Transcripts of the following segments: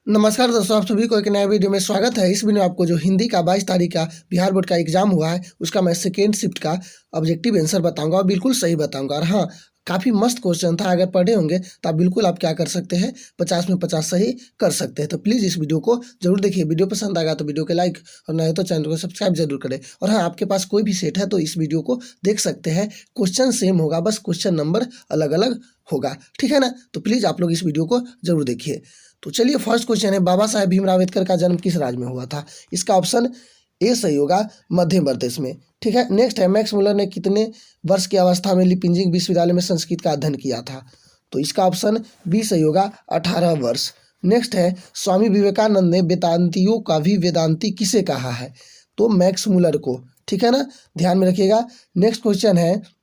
नमस्कार दोस्तों, आप सभी को एक नए वीडियो में स्वागत है। इस वीडियो में आपको जो हिंदी का 22 तारीख का बिहार बोर्ड का एग्जाम हुआ है उसका मैं सेकेंड शिफ्ट का ऑब्जेक्टिव आंसर बताऊंगा और बिल्कुल सही बताऊंगा। और हाँ, काफ़ी मस्त क्वेश्चन था। अगर पढ़े होंगे तो आप बिल्कुल आप क्या कर सकते हैं, 50 में 50 सही कर सकते हैं। तो प्लीज़ इस वीडियो को जरूर देखिए। वीडियो पसंद आएगा तो वीडियो को लाइक और नहीं तो चैनल को सब्सक्राइब जरूर करें। और हाँ, आपके पास कोई भी सेट है तो इस वीडियो को देख सकते हैं। क्वेश्चन सेम होगा, बस क्वेश्चन नंबर अलग अलग होगा, ठीक है ना। तो प्लीज़ आप लोग इस वीडियो को जरूर देखिए। तो चलिए, फर्स्ट क्वेश्चन है, बाबा साहेब भीमराव अम्बेडकर का जन्म किस राज्य में हुआ था? इसका ऑप्शन ए सही होगा, मध्य प्रदेश में। ठीक है। नेक्स्ट है, मैक्स मुलर ने कितने वर्ष की अवस्था में लिपिंजिंग विश्वविद्यालय में संस्कृत का अध्ययन किया था? तो इसका ऑप्शन बी सही होगा, 18 वर्ष। नेक्स्ट है, स्वामी विवेकानंद ने वेदांतियों का भी वेदांती किसे कहा है? तो मैक्स मुलर को। ठीक है ना, ध्यान में रखिएगा। नेक्स्ट क्वेश्चन है,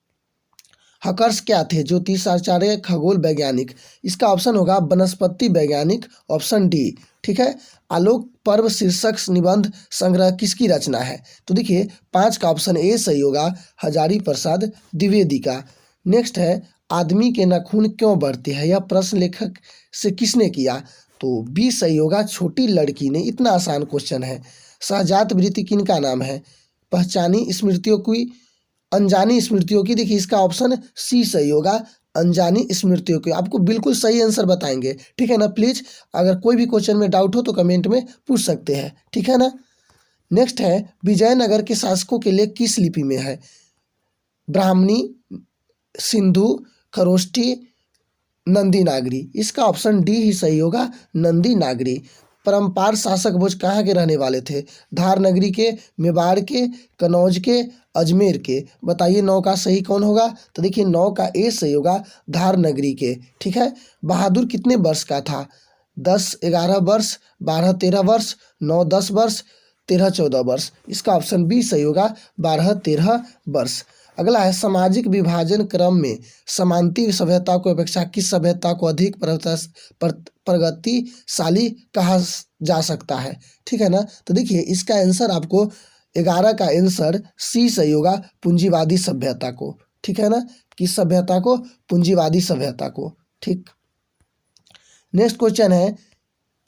हकर्स क्या थे? ज्योतिषाचार्य, खगोल वैज्ञानिक। इसका ऑप्शन होगा वनस्पति वैज्ञानिक, ऑप्शन डी। ठीक है। आलोक पर्व शीर्षक निबंध संग्रह किसकी रचना है? तो देखिए 5 का ऑप्शन ए सही होगा, हजारी प्रसाद द्विवेदी का। नेक्स्ट है, आदमी के नाखून क्यों बढ़ते हैं? यह प्रश्न लेखक से किसने किया? तो बी सही होगा, छोटी लड़की ने। इतना आसान क्वेश्चन है। सहजात वृत्ति किनका नाम है? पहचानी स्मृतियों की, अनजानी स्मृतियों की। देखिए इसका ऑप्शन सी सही होगा, अनजानी स्मृतियों की। आपको बिल्कुल सही आंसर बताएंगे, ठीक है ना। प्लीज अगर कोई भी क्वेश्चन में डाउट हो तो कमेंट में पूछ सकते हैं, ठीक है ना। नेक्स्ट है, विजयनगर के शासकों के लेख किस लिपि में है? ब्राह्मणी, सिंधु, खरोष्ठी, नंदी नागरी। इसका ऑप्शन डी ही सही होगा, नंदी नागरी। परम्पार शासक भोज कहाँ के रहने वाले थे? धार नगरी के, मेवाड़ के, कन्नौज के, अजमेर के। बताइए 9 का सही कौन होगा? तो देखिए 9 का ए सही होगा, धार नगरी के। ठीक है। बहादुर कितने वर्ष का था? 10-11 वर्ष, 12-13 वर्ष, 9-10 वर्ष, 13-14 वर्ष। इसका ऑप्शन बी सही होगा, 12-13 वर्ष। अगला है, सामाजिक विभाजन क्रम में समांती सभ्यता को अपेक्षा किस सभ्यता को अधिक प्रगतिशाली कहा जा सकता है? ठीक है ना। तो देखिए इसका आंसर आपको 11 का आंसर सी सही होगा, पूंजीवादी सभ्यता को। ठीक है ना, किस सभ्यता को? पूंजीवादी सभ्यता को। ठीक। नेक्स्ट क्वेश्चन है,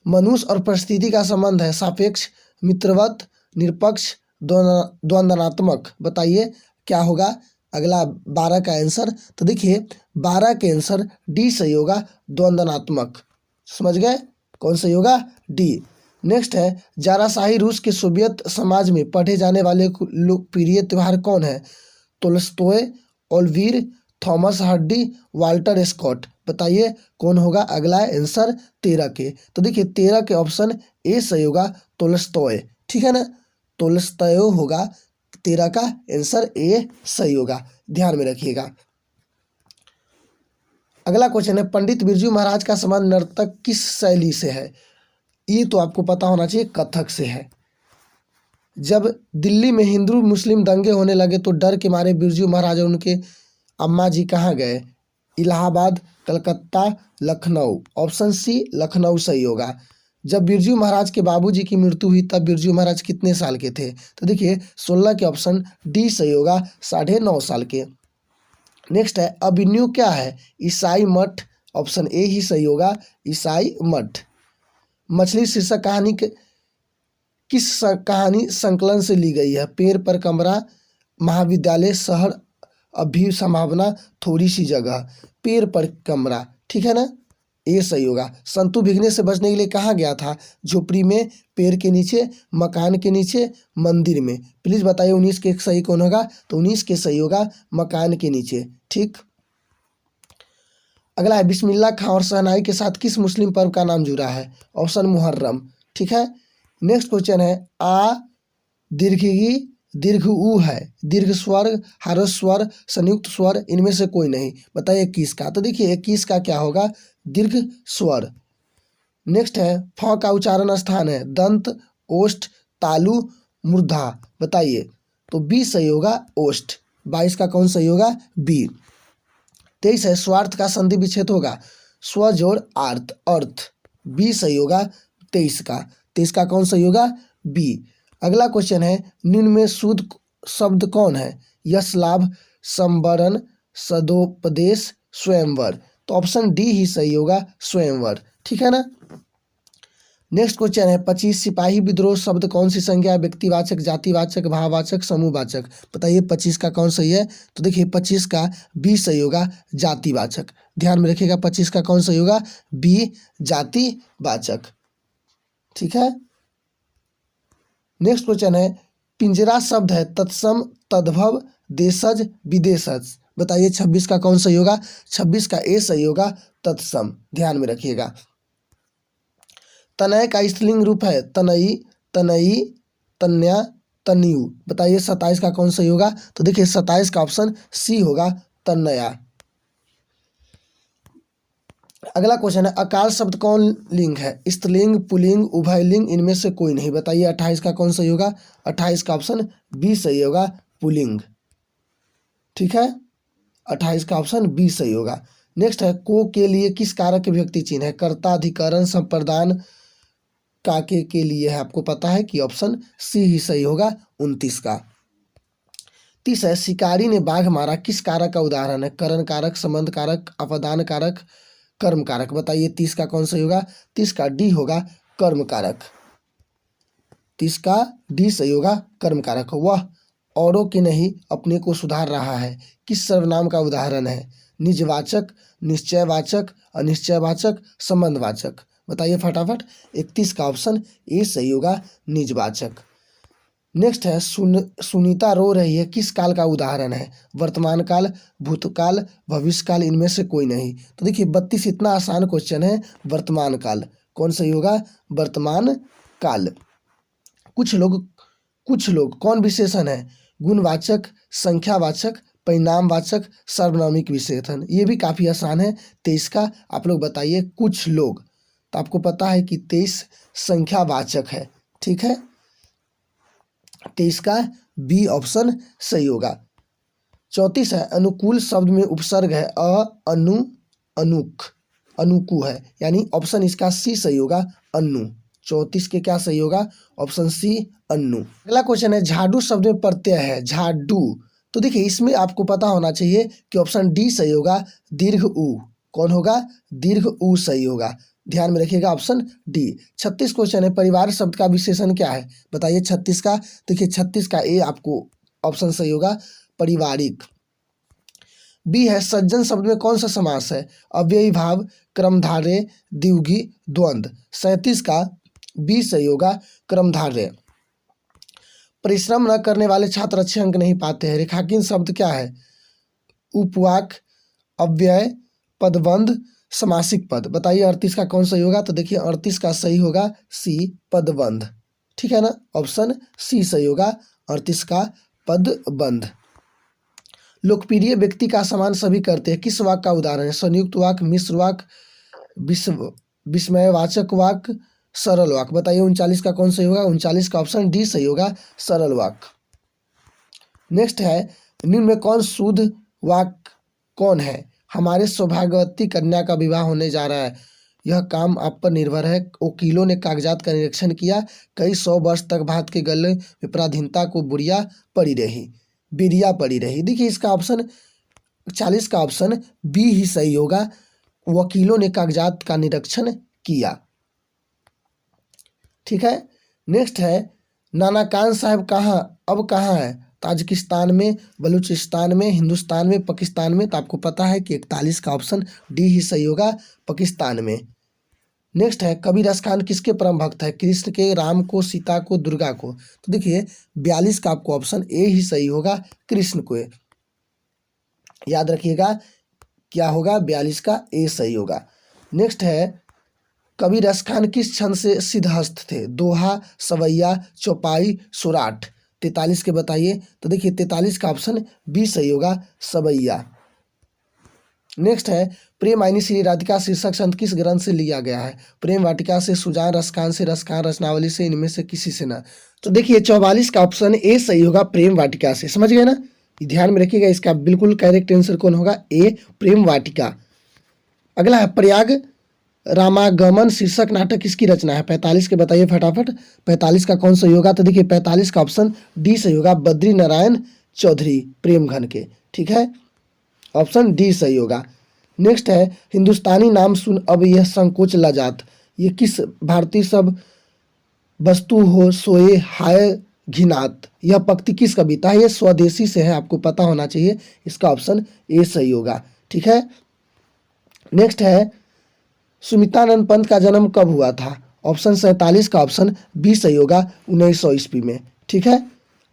मनुष्य और परिस्थिति का संबंध है सापेक्ष, मित्रवत, निरपेक्ष, द्वंद्वात्मक। बताइए क्या होगा अगला 12 का आंसर? तो देखिए 12 के आंसर डी सही होगा, द्वंद्वात्मक। समझ गए? कौन सही होगा? डी। नेक्स्ट है, जाराशाही रूस के सोवियत समाज में पढ़े जाने वाले लोकप्रिय त्योहार कौन है? Tolstoy, Oliver, Thomas Hardy, Walter Scott. बताइए कौन होगा अगला आंसर 13 के? तो देखिए 13 के ऑप्शन ए सही होगा, तोल्स्टॉय। ठीक है ना, तोल्स्टॉय होगा 13 का आंसर ए सही होगा, ध्यान में रखिएगा। अगला क्वेश्चन है, पंडित बिरजू महाराज का संबंध नर्तक किस शैली से है? ये तो आपको पता होना चाहिए, कथक से है। जब दिल्ली में हिंदू मुस्लिम दंगे होने लगे तो डर के मारे बिरजू महाराज और उनके अम्मा जी कहाँ गए? इलाहाबाद, कलकत्ता, लखनऊ। ऑप्शन सी लखनऊ सही होगा। जब बिरजू महाराज के बाबूजी की मृत्यु हुई तब बिरजू महाराज कितने साल के थे? तो देखिए 16 के ऑप्शन डी सही होगा, 9.5 साल के। नेक्स्ट है, अभिन्यू क्या है? ईसाई मठ। ऑप्शन ए ही सही होगा, ईसाई मठ। मछली शीर्षक कहानी किस कहानी संकलन से ली गई है? पेड़ पर कमरा, महाविद्यालय, शहर, अभी संभावना, थोड़ी सी जगह। पेड़ पर कमरा। ठीक है ना, ये सही होगा। संतु भीगने से बचने के लिए कहाँ गया था? झोपड़ी में, पेड़ के नीचे, मकान के नीचे, मंदिर में। प्लीज बताइए 19 के सही कौन होगा? तो 19 के सही होगा, मकान के नीचे। ठीक। अगला है, बिस्मिल्लाह खां और शहनाई के साथ किस मुस्लिम पर्व का नाम जुड़ा है? ऑप्शन मुहर्रम। ठीक है। नेक्स्ट क्वेश्चन है, आ दीर्घ ई दीर्घ ऊ है, दीर्घ स्वर, ह्रस्व स्वर, संयुक्त स्वर, इनमें से कोई नहीं। बताइए 21 का? तो देखिए 21 का क्या होगा? दीर्घ स्वर। नेक्स्ट है, फ का उच्चारण स्थान है दंत, ओष्ठ, तालु, मूर्धा। बताइए। तो बी सही होगा, ओष्ठ। 22 का कौन सही होगा? बी। 23 है, स्वार्थ का संधि विच्छेद होगा स्व जोड़ आर्थ, अर्थ। बी सही होगा 23 का। 23 का कौन सही होगा? बी। अगला क्वेश्चन है, निम्न में शुद्ध शब्द कौन है? यश लाभ, संवरण, सदोपदेश, स्वयंवर। तो ऑप्शन डी ही सही होगा, स्वयंवर। ठीक है ना। नेक्स्ट क्वेश्चन है 25 सिपाही विद्रोह शब्द कौन सी संज्ञा है? व्यक्तिवाचक, जातिवाचक, भाववाचक, समूहवाचक। बताइए 25 का कौन सही है? तो देखिए 25 का बी सही होगा, जातिवाचक। ध्यान में रखिएगा 25 का कौन सही होगा? बी, जातिवाचक। ठीक है। नेक्स्ट क्वेश्चन है पिंजरा शब्द है तत्सम, तद्भव, देशज, विदेशज। बताइए 26 का कौन सही होगा? 26 का ए सही होगा, तत्सम। ध्यान में रखिएगा। तनय का स्त्रीलिंग रूप है तनई, तनई, तन्या, तनयु। बताइए 27 का कौन सही होगा? तो देखिए 27 का ऑप्शन सी होगा, तन्नया। अगला क्वेश्चन है अकाल शब्द कौन लिंग है? स्त्रीलिंग, पुल्लिंग, उभयलिंग, इनमें से कोई नहीं। बताइए 28 का कौन सही होगा? 28 का ऑप्शन बी सही होगा, पुल्लिंग। ठीक है, 28 का ऑप्शन बी सही होगा। नेक्स्ट है को के लिए किस कारक के विभक्ति चिन्ह है? कर्ता, अधिकरण, संप्रदान, काके के लिए है। आपको पता है कि ऑप्शन सी ही सही होगा, 29 का। 30 है शिकारी ने बाघ मारा किस कारक का उदाहरण है? करण कारक, संबंध कारक, अपदान कारक, कर्म कारक। बताइए 30 का कौन सही होगा? 30 का डी होगा, कर्म कारक। 30 का डी सही होगा, कर्म कारक। वह औरों के नहीं अपने को सुधार रहा है किस सर्वनाम का उदाहरण है? निजवाचक, निश्चयवाचक, अनिश्चयवाचक, संबंधवाचक। बताइए फटाफट। 31 का ऑप्शन ए सही होगा, निजवाचक। नेक्स्ट है सुनीता रो रही है किस काल का उदाहरण है? वर्तमान काल, भूतकाल, भविष्य काल, इनमें से कोई नहीं। तो देखिए 32 इतना आसान क्वेश्चन है, वर्तमान काल। कौन सही होगा? वर्तमान काल। कुछ लोग कौन विशेषण है? गुणवाचक, संख्यावाचक, परिणामवाचक, सार्वनामिक विशेषण। ये भी काफ़ी आसान है। 23 का आप लोग बताइए कुछ लोग। तो आपको पता है कि 23 संख्यावाचक है। ठीक है, 23 का बी ऑप्शन सही होगा। 34 है अनुकूल शब्द में उपसर्ग है अ, अनु, अनुक, अनुकु है, यानी ऑप्शन इसका सी सही होगा, अन्नु। 34 के क्या सही होगा? Option C, Annu. अगला क्वेश्चन है झाडू शब्द में प्रत्यय है झाडू। तो देखिए इसमें आपको पता होना चाहिए कि ऑप्शन डी सही होगा, दीर्घ उ। कौन होगा? दीर्घ उ सही होगा। ध्यान में रखिएगा ऑप्शन डी। 36 क्वेश्चन है परिवार शब्द का विशेषण क्या है? बताइए 36 का। देखिए 36 का ए आपको ऑप्शन सही होगा, पारिवारिक। बी है सज्जन शब्द में कौन सा समास है? अव्ययी भाव, क्रमधारय, द्विगु, द्वंद्व। 37 का बी सही होगा, क्रमधारय। परिश्रम न करने वाले छात्र अच्छे अंक नहीं पाते हैं। रेखांकन शब्द क्या है? उपवाक, अव्यय, पदबंध, समासिक पद। बताइए 38 का कौन सही होगा? तो देखिए 38 का सही होगा सी, पदबंध। ठीक है ना, ऑप्शन सी सही होगा, 38 का पदबंध। लोकप्रिय व्यक्ति का सम्मान सभी करते हैं किस वाक्य का उदाहरण है? संयुक्त वाक्य, मिश्र वाक्य, विस्मयवाचक वाक्य, सरल वाक्य। बताइए 39 का कौन सही होगा? 39 का ऑप्शन डी सही होगा, सरल वाक्य। नेक्स्ट है निम्न में कौन शुद्ध वाक्य कौन है? हमारे सौभाग्यवती कन्या का विवाह होने जा रहा है, यह काम आप पर निर्भर है। वकीलों ने कागजात का निरीक्षण किया, कई 100 वर्ष तक भारत के गले में पराधीनता को बिरिया पड़ी रही। देखिए इसका ऑप्शन 40 का ऑप्शन बी ही सही होगा, वकीलों ने कागजात का निरीक्षण किया। ठीक है। नेक्स्ट है नाना खान साहब अब कहाँ है? ताजिकिस्तान में, बलूचिस्तान में, हिंदुस्तान में, पाकिस्तान में। तो आपको पता है कि 41 का ऑप्शन डी ही सही होगा, पाकिस्तान में। नेक्स्ट है कबीर रस खान किसके परम भक्त है? कृष्ण के, राम को, सीता को, दुर्गा को। तो देखिए 42 का आपको ऑप्शन ए ही सही होगा, कृष्ण को। याद रखिएगा क्या होगा? 42 का ए सही होगा। नेक्स्ट है कबीर रस खान किस छंद से सिद्धहस्त थे? दोहा, सवैया, चौपाई, सुराठ। 43 के बताइए। तो देखिए 43 का ऑप्शन बी सही होगा, सवैया। नेक्स्ट है प्रेम आईनी श्री राधिका शीर्षक संत किस ग्रंथ से लिया गया है? प्रेम वाटिका से, सुजान रसखान से, रसखान रचनावली से, इनमें से किसी से ना। तो देखिए 44 का ऑप्शन ए सही होगा, प्रेम वाटिका से। समझ गए ना? ध्यान में रखिएगा, इसका बिल्कुल करेक्ट आंसर कौन होगा? ए, प्रेम वाटिका। अगला है प्रयाग रामागमन शीर्षक नाटक किसकी रचना है? 45 के बताइए फटाफट। 45 का कौन सही होगा? तो देखिए 45 का ऑप्शन डी सही होगा, बद्री नारायण चौधरी प्रेमघन के। ठीक है, ऑप्शन डी सही होगा। नेक्स्ट है हिंदुस्तानी नाम सुन अब यह संकोच लजात, ये किस भारतीय सब वस्तु हो सोए हाय घिनात, यह पंक्ति किस कविता है? ये स्वदेशी से है, आपको पता होना चाहिए। इसका ऑप्शन ए सही होगा। ठीक है, नेक्स्ट है सुमित्रानंद पंत का जन्म कब हुआ था? ऑप्शन 47 का ऑप्शन बी सही होगा, 1900 ईस्वी में। ठीक है,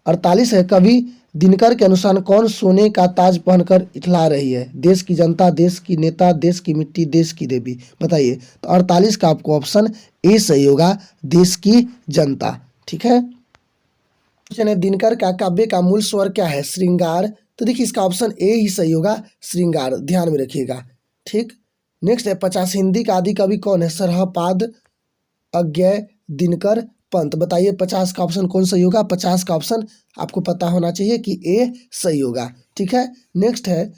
48 है कवि दिनकर के अनुसार कौन सोने का ताज पहनकर इठला रही है? देश की जनता, देश की नेता, देश की मिट्टी, देश की देवी। बताइए। तो 48 का आपको ऑप्शन ए सही होगा, देश की जनता। ठीक है, क्वेश्चन है दिनकर का काव्य का मूल स्वर क्या है? श्रृंगार। तो देखिए इसका ऑप्शन ए ही सही होगा, श्रृंगार, ध्यान में रखिएगा। ठीक, नेक्स्ट है 50 हिंदी का आदि कवि कौन है? सरहपाद, अज्ञेय, दिनकर, पंत। बताइए 50 का ऑप्शन कौन सही होगा? 50 का ऑप्शन आपको पता होना चाहिए कि ए सही होगा। ठीक है, नेक्स्ट है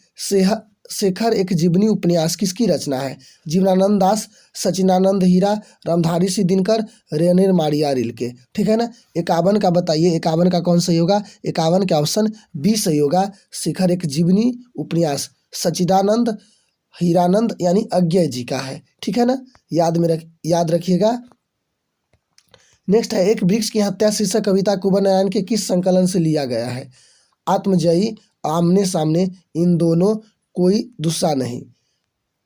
शेखर एक जीवनी उपन्यास किसकी रचना है? जीवनानंद दास, सचिनानंद हीरा, रामधारी सिंह दिनकर, रेनिर मारिया रिल्के। ठीक है ना, 51 का बताइए, 51 का कौन सही होगा? 51 का ऑप्शन बी सही होगा, शेखर एक जीवनी उपन्यास, सचिदानंद हीरानंद यानी अज्ञेय जी का है। ठीक है ना, याद रखिएगा। नेक्स्ट है एक वृक्ष की हत्या शीर्षक कविता कुंवर नारायण के किस संकलन से लिया गया है? आत्मजयी, आमने सामने, इन दोनों, कोई दूसरा नहीं।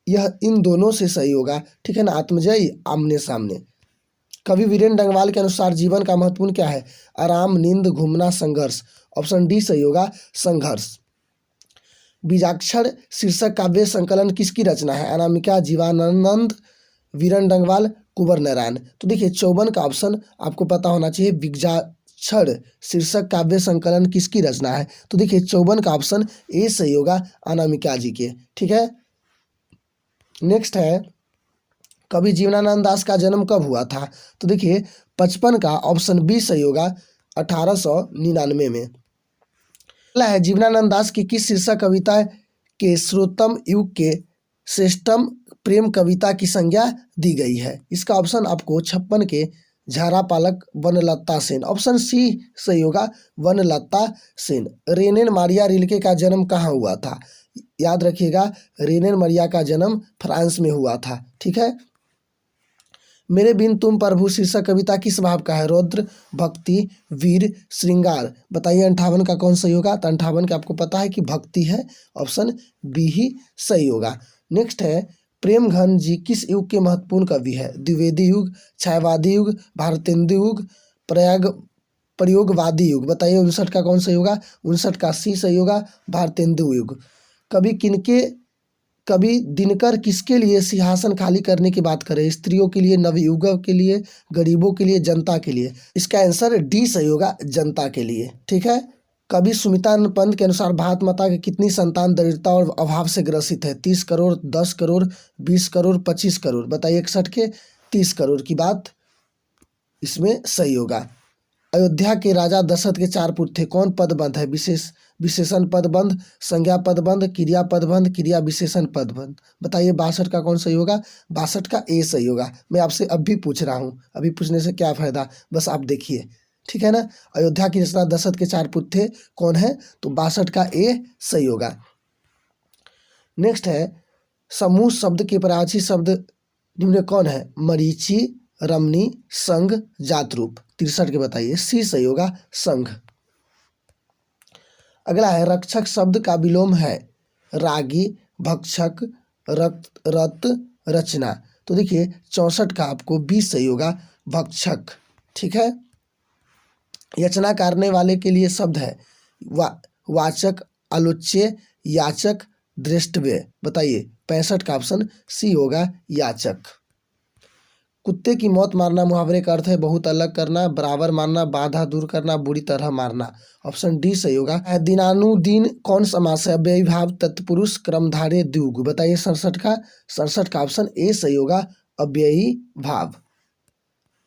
यह इन दोनों से सही होगा। ठीक है ना, आत्मजयी, आमने सामने। कवि वीरेंद्र डंगवाल के अनुसार जीवन का महत्वपूर्ण क्या है? आराम, नींद, घूमना, संघर्ष। ऑप्शन डी सही होगा, संघर्ष। बीजाक्षर शीर्षक काव्य संकलन किसकी रचना है? अनामिका, जीवानंद, वीरेंद्र डंगवाल, कुंवर नारायण। तो देखिए 54 का ऑप्शन आपको पता होना चाहिए, बीजाक्षर शीर्षक काव्य संकलन किसकी रचना है? तो देखिए 54 का ऑप्शन ए सही होगा, अनामिका जी के। ठीक है, नेक्स्ट है कवि जीवनानंद दास का जन्म कब हुआ था? तो देखिए 55 का ऑप्शन बी सही होगा, 1899 में। अगला है जीवनानंद दास की किस शीर्षक कविता के श्रोतम युग के श्रेष्ठतम प्रेम कविता की संज्ञा दी गई है? इसका ऑप्शन आपको 56 के झारापालक वनलता सेन। ऑप्शन सी सही होगा, वनलता सेन। रेनिर मारिया रिल्के का जन्म कहाँ हुआ था? याद रखिएगा, रेनिर मारिया का जन्म फ्रांस में हुआ था। ठीक है, मेरे बिन तुम प्रभु शीर्षक कविता किस भाव का है? रौद्र, भक्ति, वीर, श्रृंगार। बताइए 58 का कौन सही होगा? तो 58 का आपको पता है कि भक्ति है, ऑप्शन बी ही सही होगा। नेक्स्ट है प्रेमघन जी किस युग के महत्वपूर्ण कवि है? द्विवेदी युग, छायावादी युग, भारतेंदु युग, प्रयोगवादी युग। बताइए 59 का कौन सही होगा? 59 का सी सही होगा, भारतेंदु युग। कवि दिनकर किसके लिए सिंहासन खाली करने की बात करें? स्त्रियों के लिए, नवयुवकों के लिए, गरीबों के लिए, जनता के लिए। इसका आंसर डी सही होगा, जनता के लिए। ठीक है, कवि सुमित्रानंद पंत के अनुसार भारत माता की कितनी संतान दरिद्रता और अभाव से ग्रसित है? 30 करोड़, 10 करोड़, 20 करोड़, 25 करोड़। बताइए 61 के 30 करोड़ की बात इसमें सही होगा। अयोध्या के राजा दशरथ के 4 पुत्र थे, कौन पदबंध है? विशेषण पदबंध, संज्ञा पदबंध, क्रिया पदबंध, क्रिया विशेषण पदबंध। बताइए 62 का कौन सही होगा? 62 का ए सही होगा। मैं आपसे अब भी पूछ रहा हूँ, अभी पूछने से क्या फायदा, बस आप देखिए। ठीक है ना, अयोध्या की रचना दशरथ के 4 पुत्र थे, कौन है? तो 62 का ए सही होगा। नेक्स्ट है समूह शब्द के प्राची शब्द निम्न कौन है? मरीचि, रमणी, संघ, जातरूप। 63 के बताइए, सी सही होगा, संघ। अगला है रक्षक शब्द का विलोम है? रागी, भक्षक, रत, रचना। तो देखिए 64 का आपको बी सही होगा, भक्षक। ठीक है, याचना करने वाले के लिए शब्द है वाचक, आलोच्य, याचक, दृष्टव्य। बताइए 65 का ऑप्शन सी होगा, याचक। कुत्ते की मौत मारना मुहावरे का अर्थ है बहुत अलग करना, बराबर मारना, बाधा दूर करना, बुरी तरह मारना। ऑप्शन डी सही होगा। दिनानुदीन कौन समास है? अव्ययी भाव, तत्पुरुष, क्रमधारय, द्विगु। बताइए 67 का ऑप्शन ए सही होगा, अव्ययी भाव।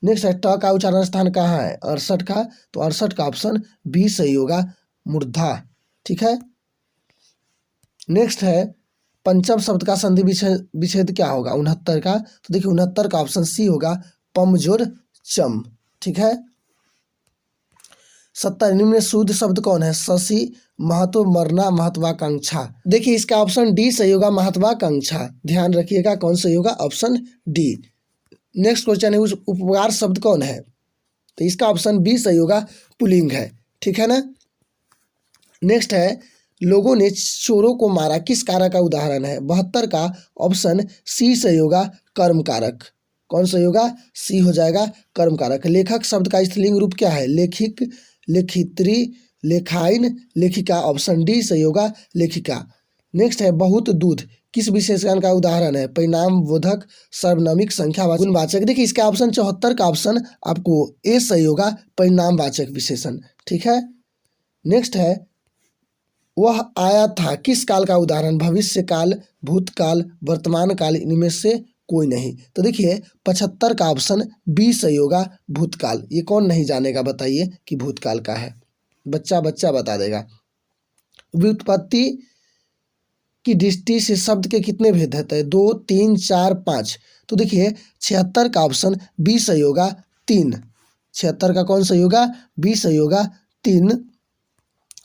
नेक्स्ट है ट का उच्चारण स्थान कहाँ है? 68 का, तो 68 का ऑप्शन बी सही होगा, मूर्धा। ठीक है, नेक्स्ट है पंचम शब्द का संधि विच्छेद क्या होगा? 69 का, तो देखिए 69 का ऑप्शन सी होगा, पमजोर चम। ठीक है, 70 निम्न शुद्ध शब्द कौन है? शशि, महत्व, मरना, महत्वाकांक्षा। देखिए इसका ऑप्शन डी सही होगा, महत्वाकांक्षा। ध्यान रखिएगा कौन सही होगा, ऑप्शन डी। नेक्स्ट क्वेश्चन है, उस उपकार शब्द कौन है? तो इसका ऑप्शन बी सही होगा, पुल्लिंग है। ठीक है ना। नेक्स्ट है, लोगों ने चोरों को मारा किस कारक का उदाहरण है? 72 का ऑप्शन सी सही होगा, कर्म कारक। कौन सही होगा? सी हो जाएगा, कर्म कारक। लेखक शब्द का स्त्रीलिंग रूप क्या है? लेखिक, लेखित्री, लेखाइन, लेखिका। ऑप्शन डी सही होगा, लेखिका। नेक्स्ट है, बहुत दूध किस विशेषण का उदाहरण है? परिणाम बोधक, सर्वनामिक, संख्यावाचक, गुणवाचक। देखिए इसका ऑप्शन 74 का ऑप्शन आपको ए सही होगा, परिणामवाचक विशेषण। ठीक है। नेक्स्ट है, वह आया था किस काल का उदाहरण? भविष्य काल, भूतकाल, वर्तमान काल, इनमें से कोई नहीं। तो देखिए 75 का ऑप्शन बी सही होगा, भूतकाल। ये कौन नहीं जानेगा बताइए कि भूतकाल का है? बच्चा बच्चा बता देगा। व्युत्पत्ति की दृष्टि से शब्द के कितने भेद होते हैं? 2, 3, 4, 5। तो देखिए 76 का ऑप्शन बी सही होगा, 3। 76 का कौन सही होगा? बी सही होगा, 3।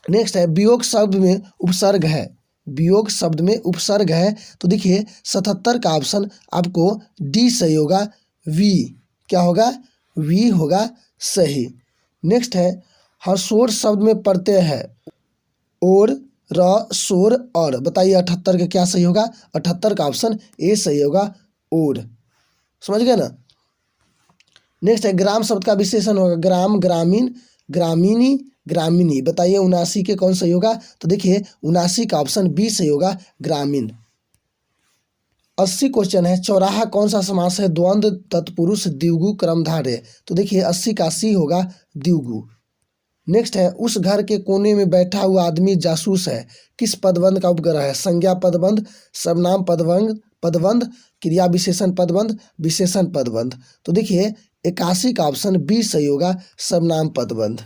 नेक्स्ट है, वियोग शब्द में उपसर्ग है। वियोग शब्द में उपसर्ग है। तो देखिए 77 का ऑप्शन आपको डी सही होगा, वी। क्या होगा? वी होगा सही। नेक्स्ट है, हर्षोर शब्द में प्रत्यय है और, र, शोर, और। बताइए 78 का क्या सही होगा? 78 का ऑप्शन ए सही होगा, और। समझ गए ना। नेक्स्ट है, ग्राम शब्द का विशेषण होगा ग्राम, ग्रामीण, ग्रामीणी, ग्रामीणी। बताइए 79 के कौन सही होगा? तो देखिए 79 का ऑप्शन बी सही होगा, ग्रामीण। 80 क्वेश्चन है, चौराहा कौन सा समास है? द्वंद्व, तत्पुरुष, द्विगु, कर्मधारय। तो देखिए 80 का सी होगा, द्विगु। नेक्स्ट है, उस घर के कोने में बैठा हुआ आदमी जासूस है किस पदबंध का उपग्रह है? संज्ञा पदबंध, सर्वनाम पदबंध, पदबंध, क्रिया विशेषण पदबंध, विशेषण पदबंध। तो देखिए 81 का ऑप्शन बी सही होगा, सर्वनाम पदबंध।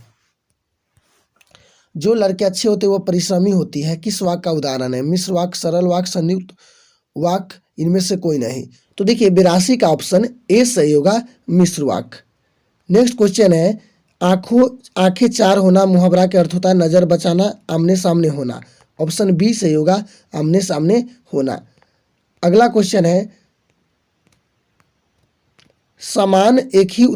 जो लड़के अच्छे होते हैं वो परिश्रमी होती है किस वाक्य का उदाहरण है? मिश्र वाक्य, सरल वाक्य, संयुक्त वाक्य, इनमें से कोई नहीं। तो देखिए 82 का ऑप्शन ए सही होगा, मिश्र वाक्य। नेक्स्ट क्वेश्चन है, आंखें चार होना मुहावरा के अर्थ होता है नजर बचाना, आमने सामने होना। ऑप्शन बी सही होगा, आमने सामने होना। अगला क्वेश्चन है, समान एक ही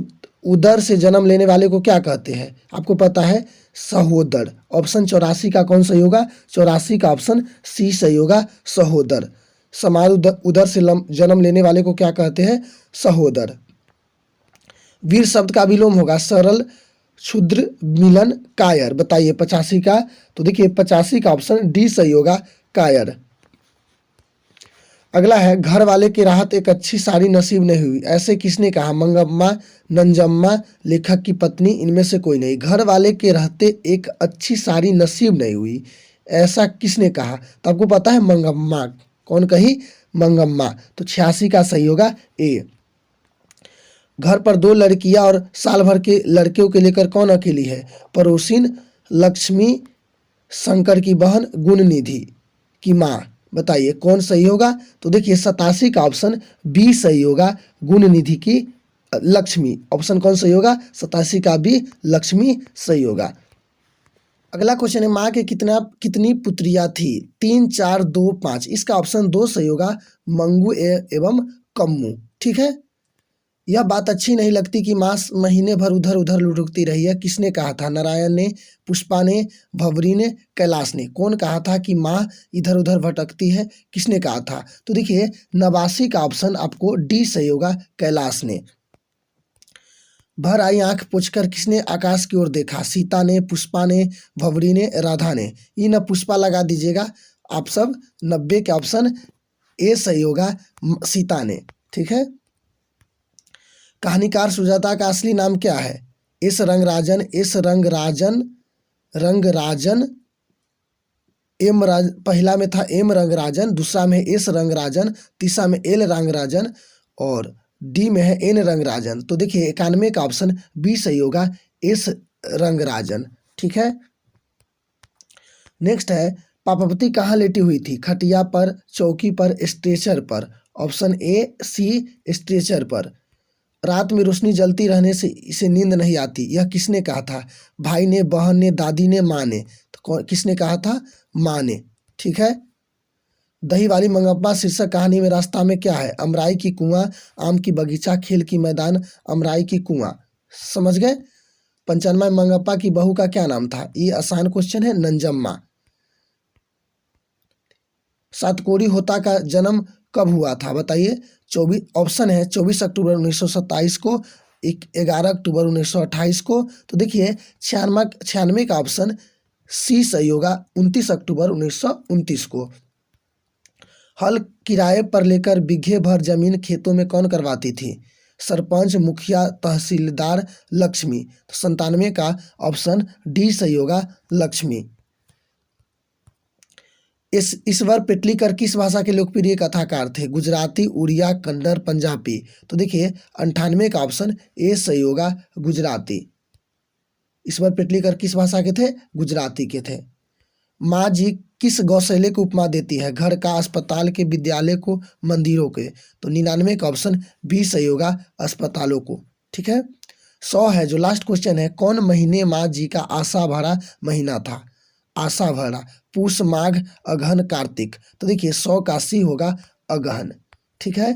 उदर से जन्म लेने वाले को क्या कहते हैं? आपको पता है, सहोदर। ऑप्शन 84 का कौन सही होगा? 84 का ऑप्शन सी सही होगा, सहोदर। समान उदर से जन्म लेने वाले को क्या कहते हैं? सहोदर। वीर शब्द का विलोम होगा सरल, क्षुद्र, मिलन, कायर। बताइए 85 का। तो देखिए 85 का ऑप्शन डी सही होगा, कायर। अगला है, घर वाले की राहत एक अच्छी साड़ी नसीब नहीं हुई, ऐसे किसने कहा? मंगम्मा, नंजम्मा, लेखक की पत्नी, इनमें से कोई नहीं। घर वाले के रहते एक अच्छी साड़ी नसीब नहीं हुई, ऐसा किसने कहा? तो आपको पता है, मंगम्मा। कौन कही? मंगम्मा। तो 86 का सही होगा, ए। घर पर 2 लड़कियां और साल भर के लड़कियों के लेकर कौन अकेली है? पड़ोसिन, लक्ष्मी, शंकर की बहन, गुणनिधि की माँ। बताइए कौन सही होगा? तो देखिए 87 का ऑप्शन बी सही होगा, गुणनिधि की लक्ष्मी। ऑप्शन कौन सही होगा? 87 का बी, लक्ष्मी सही होगा। अगला क्वेश्चन है, माँ के कितनी पुत्रियां थी? 3, 4, 2, 5। इसका ऑप्शन 2 सही होगा, मंगू एवं कम्मू। ठीक है। यह बात अच्छी नहीं लगती कि माँ महीने भर उधर उधर लुढ़कती रही है, किसने कहा था? नारायण ने, पुष्पा ने, भवरी ने, कैलाश ने। कौन कहा था कि माँ इधर उधर भटकती है? किसने कहा था? तो देखिए 89 का ऑप्शन आपको डी सही होगा, कैलाश ने। भर आई आंख पोंछकर किसने आकाश की ओर देखा? सीता ने, पुष्पा ने, भवरी ने, राधा ने। ये न पुष्पा लगा दीजिएगा आप सब। 90 के ऑप्शन ए सही होगा, सीता ने। ठीक है। कहानीकार सुजाता का असली नाम क्या है? एस रंगराजन, एस रंगराजन, रंगराजन, पहला में था एम रंगराजन, दूसरा में एस रंगराजन, तीसरा में एल रंगराजन और डी में है एन रंगराजन। तो देखिए 91 का ऑप्शन बी सही होगा, एस रंगराजन। ठीक है। नेक्स्ट है, पापावती कहाँ लेटी हुई थी? खटिया पर, चौकी पर, स्ट्रेचर पर। ऑप्शन ए, सी, स्ट्रेचर पर। रात में रोशनी जलती रहने से इसे नींद नहीं आती, यह किसने कहा था? भाई ने, बहन ने, दादी ने, माँ ने। तो किसने कहा था? माँ ने। ठीक है। दही वाली मंगप्पा शीर्षक कहानी में रास्ता में क्या है? अमराई की कुआं, आम की बगीचा, खेल की मैदान, अमराई की कुआं। समझ गए? 95 मंगप्पा की बहू का क्या नाम था? ये आसान क्वेश्चन है, नंजम्मा। सातकोरी होता का जन्म कब हुआ था? बताइए। 24 ऑप्शन है, 24 अक्टूबर 1927 को, 11 अक्टूबर 1928 को। तो देखिए 96 का ऑप्शन सी सही होगा, 29 अक्टूबर 1929 को। हल किराए पर लेकर बीघे भर जमीन खेतों में कौन करवाती थी? सरपंच, मुखिया, तहसीलदार, लक्ष्मी। तो 97 का ऑप्शन डी सही होगा, लक्ष्मी। ईश्वर पेटलीकर किस भाषा के लोकप्रिय कथाकार थे? गुजराती, उड़िया, कन्नड़, पंजाबी। तो देखिए 98 का ऑप्शन ए सही होगा, गुजराती। ईश्वर पेटलीकर किस भाषा के थे? गुजराती के थे। माँ जी किस गौशैले को उपमा देती है? घर का, अस्पताल के, विद्यालय को, मंदिरों के। तो 99 का ऑप्शन बी सही होगा, अस्पतालों को। ठीक है। 100 है जो लास्ट क्वेश्चन है, कौन महीने माँ जी का आशा भरा महीना था? आशा भरा, पूष, माघ, अगहन, कार्तिक। तो देखिए 100 का सी होगा, अगहन। ठीक है।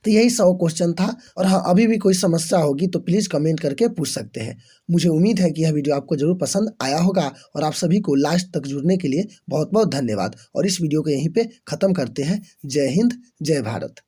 तो यही 100 क्वेश्चन था। और हाँ, अभी भी कोई समस्या होगी तो प्लीज़ कमेंट करके पूछ सकते हैं। मुझे उम्मीद है कि यह वीडियो आपको ज़रूर पसंद आया होगा और आप सभी को लास्ट तक जुड़ने के लिए बहुत बहुत धन्यवाद। और इस वीडियो को यहीं पे ख़त्म करते हैं। जय हिंद, जय भारत।